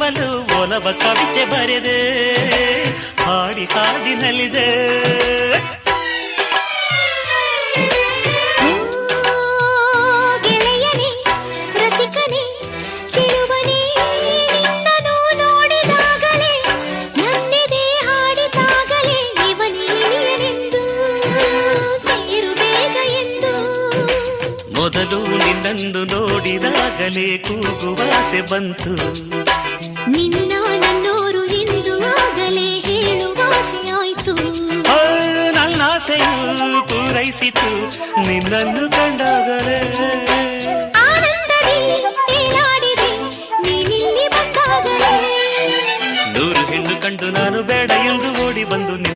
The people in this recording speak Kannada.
ನಂಬಲು ಒಲವ ಕವಿತೆ ಬರೆದೆ ಹಾಡಿ ಹಾಡಿನಲ್ಲಿದೆ ಮೊದಲು ನಿನ್ನನ್ನು ನೋಡಿದಾಗಲೇ ಕೂಗುವಾಸೆ ಬಂತು ನಿನ್ನ ನನ್ನೋರು ಎಂದು ಆಗಲೇ ಹೇಳುವಾಸೆ ಆಯ್ತು ನನ್ನ ಆಸೆಯು ಪೂರೈಸಿತು ನಿನ್ನನ್ನು ಕಂಡಾಗಲೇ ಆನಂದದಿ ತೇಲಾಡಿದೆ ನೀನಿಲ್ಲಿ ಬಂದಾಗಲೇ 100 ಹೆಣ್ಣು ಕಂಡು ನಾನು ಬೇಡ ಎಂದು ಓಡಿ ಬಂದು